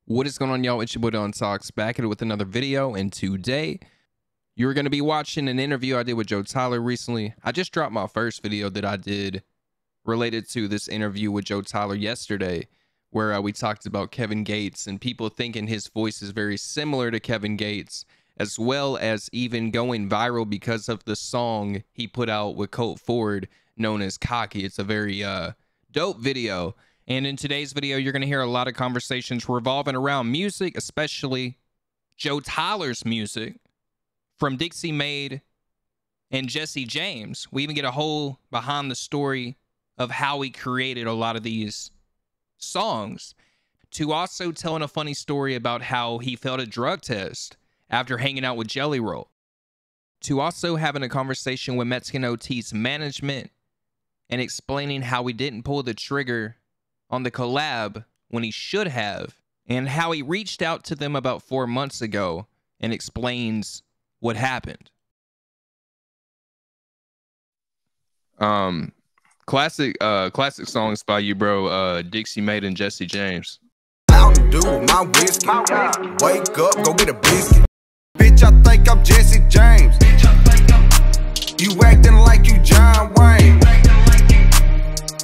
What is going on, y'all? It's your boy Don Talks back at it with another video, and today you're going to be watching an interview I did with jotyler recently. I just dropped my first video that I did related to this interview with jotyler yesterday, where we talked about Kevin Gates and people thinking his voice is very similar to Kevin Gates, as well as even going viral because of the song he put out with Colt Ford known as Cocky. It's a very dope video. And in today's video, you're going to hear a lot of conversations revolving around music, especially jotyler's music from Dixie Made and Jesse James. We even get a whole behind the story of how he created a lot of these songs, to also telling a funny story about how he failed a drug test after hanging out with jellyroll, to also having a conversation with mexicanot's management and explaining how he didn't pull the trigger on the collab when he should have, and how he reached out to them about 4 months ago and explains what happened. Classic songs by you, bro. Dixie Made and Jesse James. Mountain Dew, my whiskey. Wake up, go get a biscuit. Bitch, I think I'm Jesse James. You acting like you John Wayne.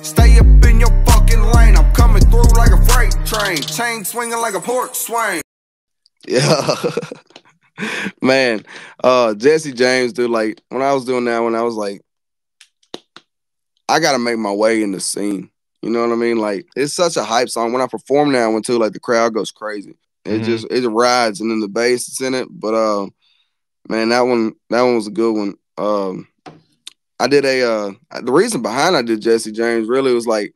Stay up in your fucking lane. I'm coming through like a freight train. Chain swinging like a pork swing. Yeah. Man, Jesse James, dude, like, when I was doing that, when I was like, I gotta make my way in the scene. You know what I mean? Like, it's such a hype song. When I perform that one too, like, the crowd goes crazy. It rides, and then the bass is in it. But man, that one was a good one. I did the reason behind I did Jesse James really was like,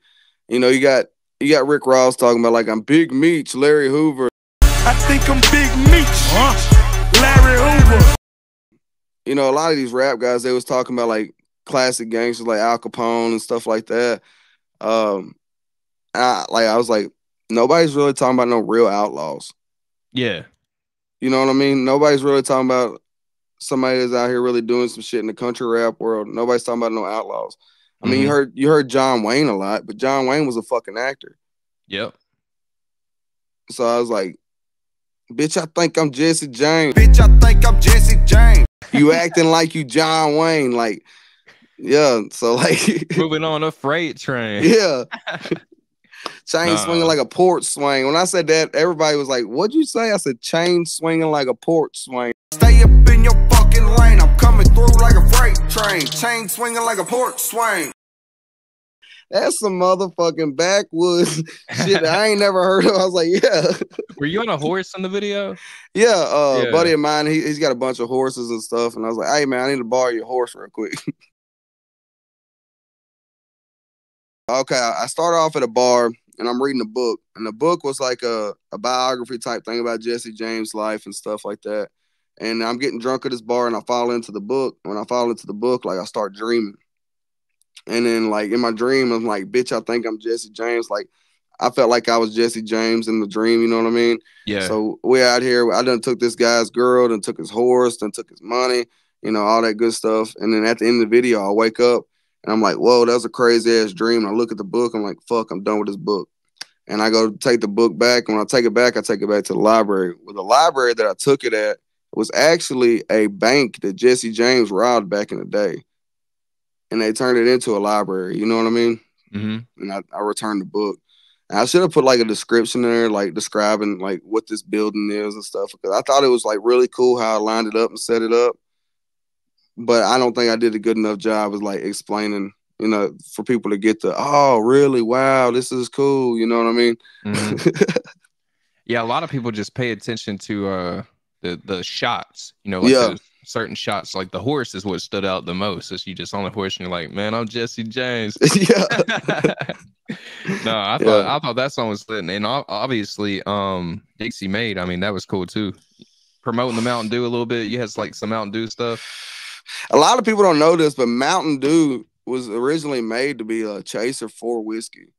you know, you got Rick Ross talking about like, I'm Big Meech, Larry Hoover. I think I'm Big Meech, Larry Hoover. You know, a lot of these rap guys, they was talking about like classic gangsters like Al Capone and stuff like that. I was like, nobody's really talking about no real outlaws. Yeah. You know what I mean? Nobody's really talking about somebody that's out here really doing some shit in the country rap world. Nobody's talking about no outlaws. I mean, you heard John Wayne a lot, but John Wayne was a fucking actor. Yep. So I was like, bitch, I think I'm Jesse James. Bitch, I think I'm Jesse James. You acting like you John Wayne, like, yeah. So like, moving on a freight train. Yeah. Chain swinging like a porch swing. When I said that, everybody was like, what'd you say? I said, chain swinging like a porch swing. Stay up in your fucking lane. I'm coming through like a freight train. Chain swinging like a porch swing. That's some motherfucking backwoods shit that I ain't never heard of. I was like, yeah. Were you on a horse in the video? Yeah, yeah. Buddy of mine, he's got a bunch of horses and stuff. And I was like, hey, man, I need to borrow your horse real quick. Okay, I started off at a bar, and I'm reading a book. And the book was like a biography type thing about Jesse James' life and stuff like that. And I'm getting drunk at this bar, and I fall into the book. When I fall into the book, like, I start dreaming. And then, like, in my dream, I'm like, bitch, I think I'm Jesse James. Like, I felt like I was Jesse James in the dream, you know what I mean? Yeah. So we out here, I done took this guy's girl, then took his horse, then took his money, you know, all that good stuff. And then at the end of the video, I wake up, and I'm like, whoa, that was a crazy-ass dream. And I look at the book, I'm like, fuck, I'm done with this book. And I go take the book back, and when I take it back to the library. Well, the library that I took it at was actually a bank that Jesse James robbed back in the day. And they turned it into a library, you know what I mean? And I returned the book. And I should have put like a description there, like describing like what this building is and stuff, because I thought it was like really cool how I lined it up and set it up. But I don't think I did a good enough job of like explaining, you know, for people to get the, oh, really? Wow, this is cool. You know what I mean? Yeah, a lot of people just pay attention to the shots, you know, like the certain shots, like the horse is what stood out the most. As you just on the horse and you're like, man, I'm Jesse James. Yeah. No, I thought that song was lit, and obviously Dixie Made, I mean, that was cool too. Promoting the Mountain Dew a little bit. You had like some Mountain Dew stuff. A lot of people don't know this, but Mountain Dew was originally made to be a chaser for whiskey.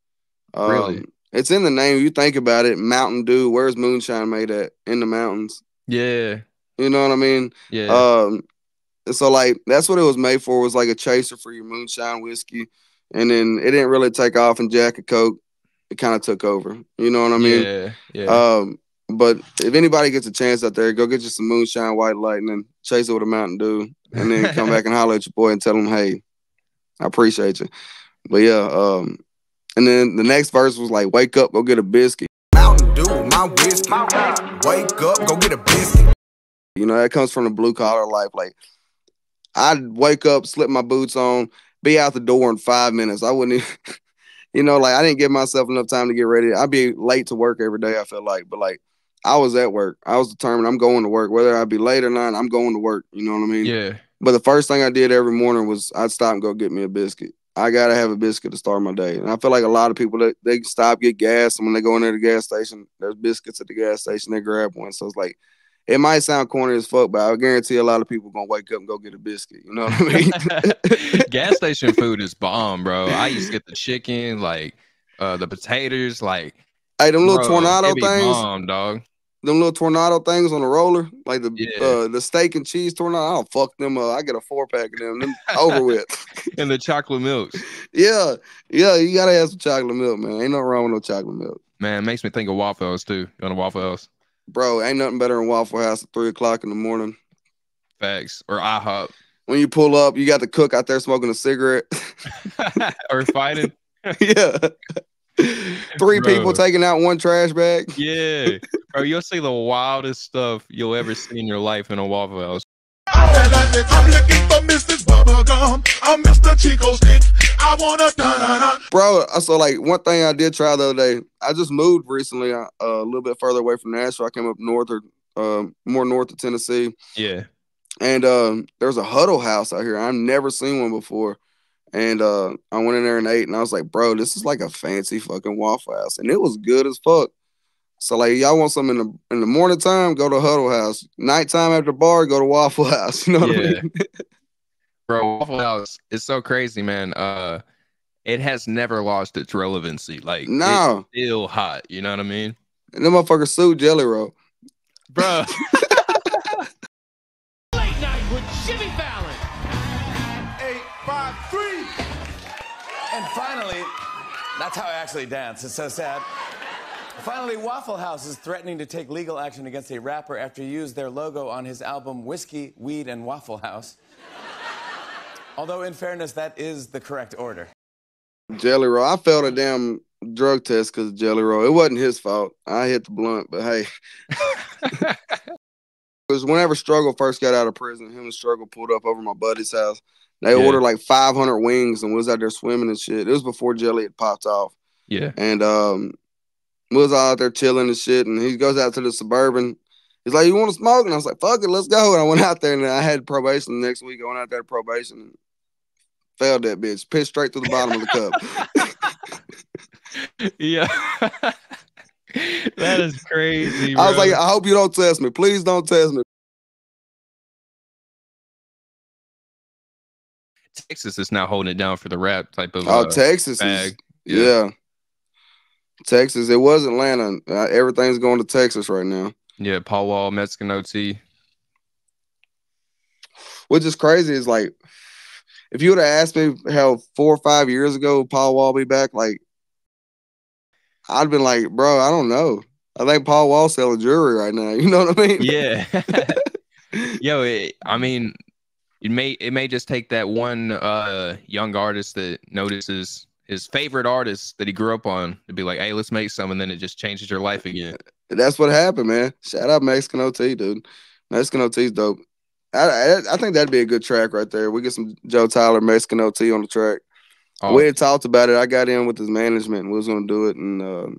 Really? It's in the name. You think about it, Mountain Dew. Where's moonshine made at? In the mountains. Yeah. You know what I mean? Yeah. So like that's what it was made for, was like a chaser for your moonshine whiskey. And then it didn't really take off in Jack and Coke. It kind of took over. You know what I mean? Yeah. Yeah. But if anybody gets a chance out there, go get you some moonshine, white light, and then chase it with a Mountain Dew, and then come back and holler at your boy and tell him, hey, I appreciate you. But yeah, and then the next verse was like, wake up, go get a biscuit. Mountain Dew, my whiskey. Wake up, go get a biscuit. You know, that comes from the blue collar life. Like, I'd wake up, slip my boots on, be out the door in 5 minutes. I wouldn't even, you know, like I didn't give myself enough time to get ready. I'd be late to work every day, I feel like. But like, I was at work. I was determined I'm going to work. Whether I'd be late or not, I'm going to work. You know what I mean? Yeah. But the first thing I did every morning was I'd stop and go get me a biscuit. I got to have a biscuit to start my day. And I feel like a lot of people, they stop, get gas, and when they go in there to the gas station, there's biscuits at the gas station, they grab one. So it's like, it might sound corny as fuck, but I guarantee a lot of people going to wake up and go get a biscuit. You know what I mean? Gas station food is bomb, bro. I used to get the chicken, like the potatoes, like. Hey, them little tornado things. Bomb, dog. Them little tornado things on the roller, like the steak and cheese tornado. I'll fuck them up. I get a 4-pack of them over with. And the chocolate milk. Yeah, you gotta have some chocolate milk, man. Ain't nothing wrong with no chocolate milk. Man, it makes me think of Waffle House too. You on a Waffle House? Bro, ain't nothing better than Waffle House at 3 o'clock in the morning. Facts. Or IHOP. When you pull up, you got the cook out there smoking a cigarette. Or fighting. Yeah. 3 people taking out 1 trash bag. Yeah. Bro, you'll see the wildest stuff you'll ever see in your life in a Waffle House. I'm looking for Mrs. Bubblegum. I'm Mr. Chico Stick. I want to Bro, so like one thing I did try the other day, I just moved recently a little bit further away from Nashville. I came up north or more north of Tennessee. Yeah. And there's a Huddle House out here. I've never seen one before. And I went in there and ate, and I was like, bro, this is like a fancy fucking Waffle House. And it was good as fuck. So like, y'all want something in the morning time, go to Huddle House. Nighttime after bar, go to Waffle House. You know what I mean? Bro, Waffle House is so crazy, man. It has never lost its relevancy. Like, no, it's still hot. You know what I mean? And them motherfuckers sued jellyroll. Bro. Late night with Jimmy Fallon. 853. And finally, that's how I actually dance. It's so sad. Finally, Waffle House is threatening to take legal action against a rapper after he used their logo on his album Whiskey, Weed, and Waffle House. Although, in fairness, that is the correct order. Jellyroll. I failed a damn drug test because of Jellyroll. It wasn't his fault. I hit the blunt, but hey. It was whenever Struggle first got out of prison, him and Struggle pulled up over my buddy's house. They ordered like 500 wings and was out there swimming and shit. It was before Jelly had popped off. Yeah. And we was all out there chilling and shit. And he goes out to the Suburban. He's like, you want to smoke? And I was like, fuck it, let's go. And I went out there and I had probation the next week. I went out there to probation and failed that bitch. Pitched straight through the bottom of the cup. Yeah. That is crazy, bro. I was like, I hope you don't test me. Please don't test me. Texas is now holding it down for the rap type of Texas bag. Yeah. Texas. It was Atlanta. Everything's going to Texas right now. Yeah, Paul Wall, mexicanot. Which is crazy is like, if you would have asked me how 4 or 5 years ago Paul Wall be back, like, I'd been like, bro, I don't know. I think Paul Wall selling jewelry right now. You know what I mean? Yeah. Yo, I mean, it may just take that one young artist that notices his favorite artist that he grew up on to be like, hey, let's make some, and then it just changes your life again. That's what happened, man. Shout out Mexican OT, dude. Mexican OT's dope. I think that'd be a good track right there. We get some Jotyler, Mexican OT on the track. Oh. We had talked about it. I got in with his management and we was gonna do it, and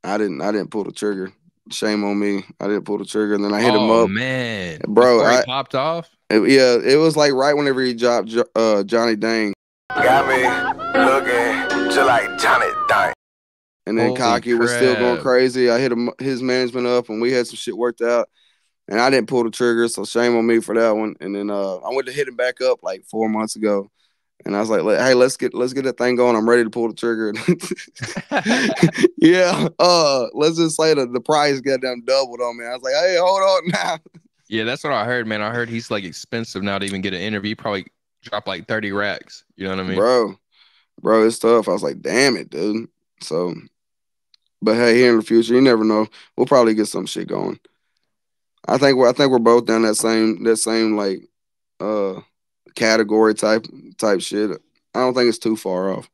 I didn't pull the trigger. Shame on me. I didn't pull the trigger, and then I hit him up. Man, bro, before he popped off. It was like right whenever he dropped Johnny Dang. Got me looking just like Johnny Dang. And then Holy Cocky was still going crap. crazy. I hit his management up, and we had some shit worked out. And I didn't pull the trigger, so shame on me for that one. And then I went to hit him back up like 4 months ago. And I was like, hey, let's get that thing going. I'm ready to pull the trigger. Yeah. Let's just say the price got damn doubled on me. I was like, hey, hold on now. Yeah, that's what I heard, man. I heard he's like expensive now to even get an interview. He probably dropped like 30 racks. You know what I mean? Bro, it's tough. I was like, damn it, dude. So, But hey, here in the future, you never know. We'll probably get some shit going. I think we're both down that same like category type shit. I don't think it's too far off.